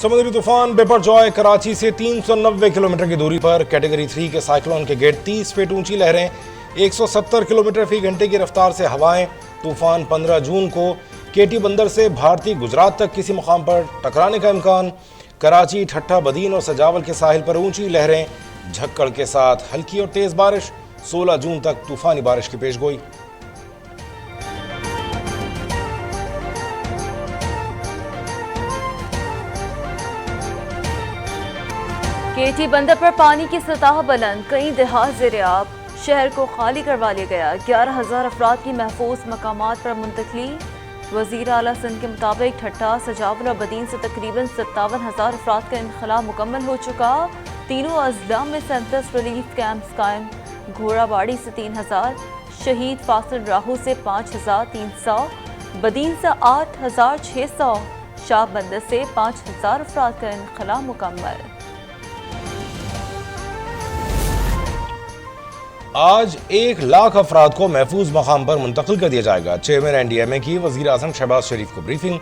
समुद्री तूफान बिपरजॉय कराची से 390 किलोमीटर की दूरी पर कैटेगरी 3 के साइक्लोन के गेट 30 फीट ऊंची लहरें, 170 किलोमीटर फी घंटे की रफ्तार से हवाएं। तूफान 15 जून को केटी बंदर से भारतीय गुजरात तक किसी मुकाम पर टकराने का इम्कान। कराची, ठट्टा, बदीन और सजावल के साहिल पर ऊंची लहरें, झक्कड़ के साथ हल्की और तेज बारिश। 16 जून तक तूफानी बारिश की पेशगोई। केटी बंदर पर पानी की सतह बुलंद, कई देहात ज़ेर-ए-आब। शहर को खाली करवा लिया गया। 11,000 अफराद की महफूज मकामात पर मुंतकली। वज़ीर आला सिंध के मुताबिक ठट्टा, सजावल और बदीन से तकरीबन 57,000 अफराद का इनखला मुकम्मल हो चुका। तीनों अजला में 37 रिलीफ कैंप्स कायम। घोड़ाबाड़ी से 3,000, शहीद फासिल राहू से 5,300, बदीन से 8,600, शाह बंदर से 5,000 अफराद का इनखला मुकम्मल। आज 1,00,000 अफराद को महफूज मकाम पर मुंतकिल कर दिया जाएगा। चेयरमैन NDMA की वज़ीर आज़म शहबाज शरीफ को ब्रीफिंग।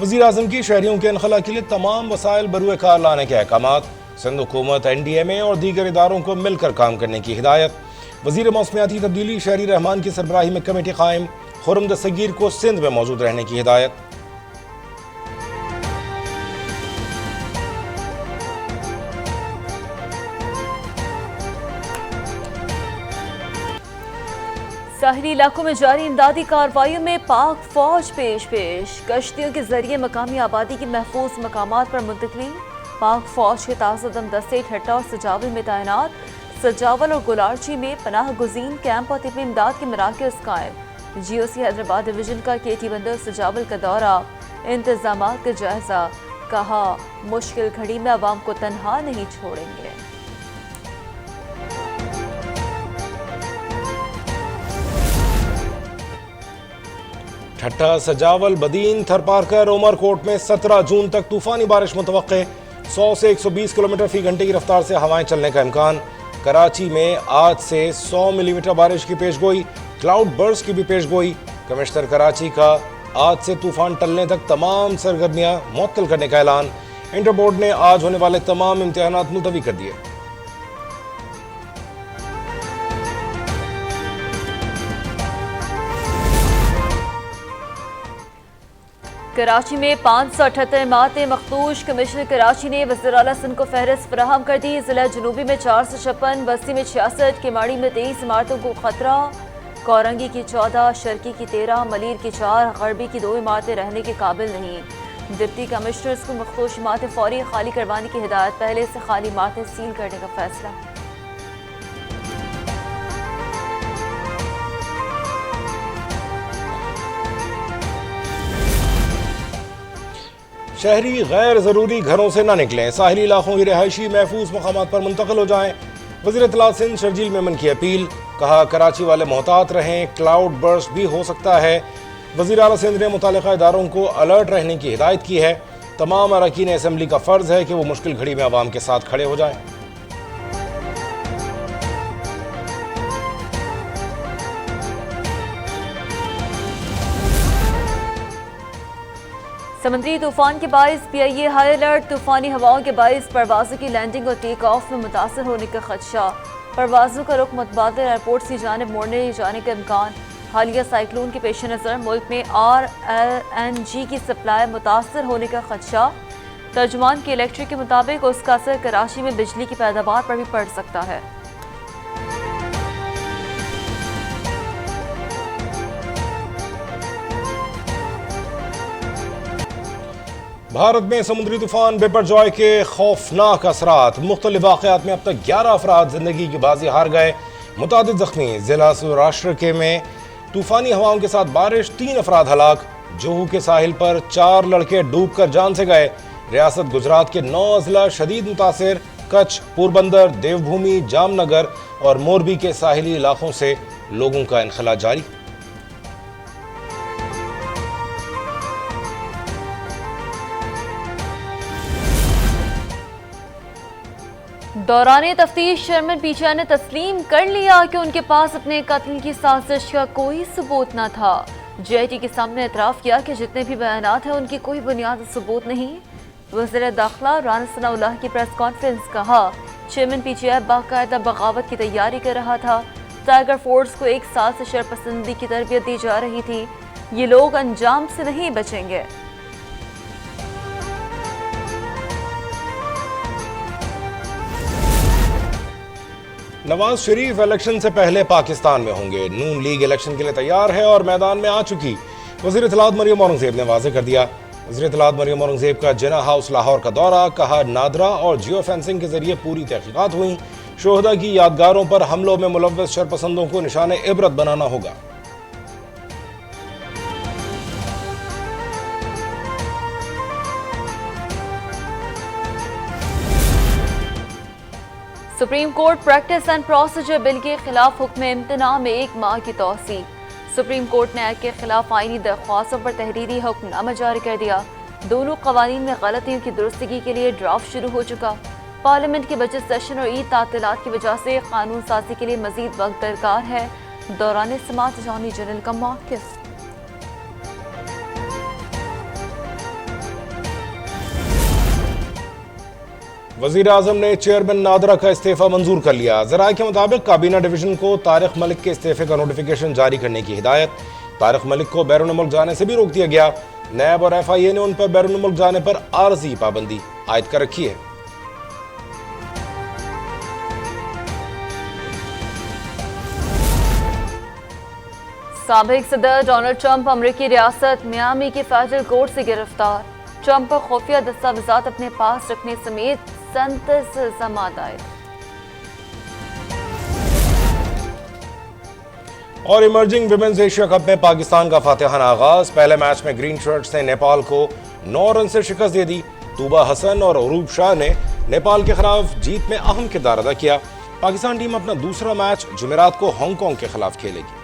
वज़ीर आज़म की शहरियों के इनखला के लिए तमाम वसाइल बरूए कार लाने के अहकामात। सिंध हुकूमत, NDMA और दीगर इदारों को मिलकर काम करने की हिदायत। वज़ीर मौसमियाती तब्दीली शहरी रहमान की सरबराही में कमेटी कायम। खुर्रम दस्तगीर को सिंध में मौजूद रहने की हिदायत। साहिली इलाकों में जारी इमदादी कार्रवाइयों में पाक फौज पेश कश्तियों के जरिए मकामी आबादी की महफूज मकामात पर मुंतकली। पाक फौज के ताज़ादम दस्ते ठट्टा और सजावल में तैनात। सजावल और गुलारची में पनाह गुज़ीन कैंप और तिब्बी इमदाद के मराकज़ कायम। GOC हैदराबाद डिवीजन का केटी बंदर सजावल का दौरा, इंतजामात का जायजा। कहा, मुश्किल घड़ी में अवाम को तनहा नहीं छोड़ेंगे। ठट्टा, सजावल, बदीन, थरपारकर, उमरकोट में 17 जून तक तूफानी बारिश मुतवक्के। 100 से 120 किलोमीटर फी घंटे की रफ्तार से हवाएं चलने का इम्कान। कराची में आज से 100 मिलीमीटर बारिश की पेशगोई। क्लाउड बर्स्ट की भी पेशगोई। कमिश्नर कराची का आज से तूफान टलने तक तमाम सरगर्मियां मुअत्तल करने का ऐलान। इंटर बोर्ड ने आज होने वाले तमाम इम्तिहानात मुलतवी कर दिए। कराची में 578 इमारतें मखदूश। कमिश्नर कराची ने वज़ीर आला सिंध को फहरिस्त फराहम कर दी। जिला जनूबी में 456, बस्ती में 66, केमाड़ी में 23 इमारतों को खतरा। कौरंगी की 14, शर्की की 13, मलीर की 4, गरबी की 2 इमारतें रहने के काबिल नहीं। डिप्टी कमिश्नर्स को मखदूश इमारतें फौरी खाली करवाने की हिदायत। पहले से खाली इमारतें सील करने का फैसला। शहरी गैर ज़रूरी घरों से न निकलें। साहिली इलाकों की रिहायशी महफूज मकामात पर मुंतकिल हो जाएं। वज़ीर इत्तलात सिंध शर्जील मेमन की अपील। कहा, कराची वाले मोहतात रहें, क्लाउड बर्स्ट भी हो सकता है। वज़ीर आला सिंध ने मुतालिका इदारों को अलर्ट रहने की हिदायत की है। तमाम अरकान असम्बली का फ़र्ज़ है कि वो मुश्किल घड़ी में आवाम के साथ खड़े हो जाएं। समुद्री तूफान के बाइस PIA हाई अलर्ट। तूफानी हवाओं के बाइस परवाजों की लैंडिंग और टेक ऑफ में मुतासर होने का खदशा। परवाजों का रुख मुतबादिल एयरपोर्ट की जानिब मोड़ने जाने का इम्कान। हालिया साइक्लोन के पेश नज़र मुल्क में RLNG की सप्लाई मुतासर होने का खदशा। तर्जुमान के इलेक्ट्रिक के मुताबिक उसका असर कराची में बिजली की पैदावार पर भी पड़ सकता है। भारत में समुद्री तूफान बिपरजॉय के खौफनाक असरात। मुख्तलिफ वाक़यात में अब तक 11 अफराद जिंदगी की बाजी हार गए, मुतादिद जख्मी। जिला सौराष्ट्र के में तूफानी हवाओं के साथ बारिश, 3 अफराद हलाक। जुहू के साहिल पर 4 लड़के डूब कर जान से गए। रियासत गुजरात के 9 अजला शदीद मुतासिर। कच्छ, पोरबंदर, देवभूमि, जामनगर और मोरबी के साहिली इलाकों से लोगों का इनखला जारी। दौरान तफ्तीश चेयरमैन PTI ने तस्लीम कर लिया कि उनके पास अपने कत्ल की साजिश का कोई सबूत न था। JIT के सामने एतराफ़ किया कि जितने भी बयानात हैं उनकी कोई बुनियादी सबूत नहीं। वज़ीर दाखिला राना सनाउल्लाह की प्रेस कॉन्फ्रेंस, कहा चेयरमैन PGI बाकायदा बगावत की तैयारी कर रहा था। टाइगर फोर्स को 1 साल से शरपसंदी की तरबियत दी जा रही थी। ये लोग अंजाम से नहीं बचेंगे। नवाज शरीफ इलेक्शन से पहले पाकिस्तान में होंगे। नून लीग इलेक्शन के लिए तैयार है और मैदान में आ चुकी। वज़ीर इत्तलात मरियम औरंगज़ेब ने वाज़ेह कर दिया। वज़ीर इत्तलात मरियम औरंगज़ेब का जिना हाउस लाहौर का दौरा, कहा नादरा और जियो फेंसिंग के जरिए पूरी तहकीकात हुई। शोहदा की यादगारों पर हमलों में मुलव्वस शरपसंदों को निशाने इबरत बनाना होगा। Supreme court practice and procedure bill के खिलाफ हुक्म इम्तना में 1 माह की तौसी। सुप्रीम कोर्ट ने एक्ट के खिलाफ आईनी दरख्वास्तों पर तहरीरी हुक्मनामा जारी कर दिया। दोनों कवानीन में गलतियों की दुरुस्तगी के लिए ड्राफ्ट शुरू हो चुका। पार्लियामेंट के बजट सेशन और ईद तातीलात की वजह से कानून साजी के लिए मजीद वक्त दरकार है। दौरान समाअत अटॉर्नी जनरल का मौक़िफ़। वज़ीर आज़म ने चेयरमैन नादरा का इस्तीफा मंजूर कर लिया। ज़राए के मुताबिक काबीना डिवीजन को तारिक मलिक के इस्तीफे का नोटिफिकेशन जारी करने की हिदायत। तारिक मलिक को बैरून मुल्क जाने से भी रोक दिया गया। नैब और FIA ने उन पर बैरून मुल्क जाने पर आर्जी पाबंदी आयद कर रखी है। साबिक सदर डोनाल्ड ट्रंप अमरीकी रियासत मियामी के फेडरल कोर्ट से गिरफ्तार। ट्रंप पर खुफिया दस्तावेजात अपने पास रखने समेत 37 इल्जामात आए। और इमर्जिंग विमेंस एशिया कप में पाकिस्तान का फातिहाना आगाज। पहले मैच में ग्रीन शर्ट्स ने नेपाल को 9 रन से शिकस्त दे दी। तूबा हसन और अरूब शाह ने नेपाल के खिलाफ जीत में अहम किरदार अदा किया। पाकिस्तान टीम अपना दूसरा मैच जुमेरात को हांगकांग के खिलाफ खेलेगी।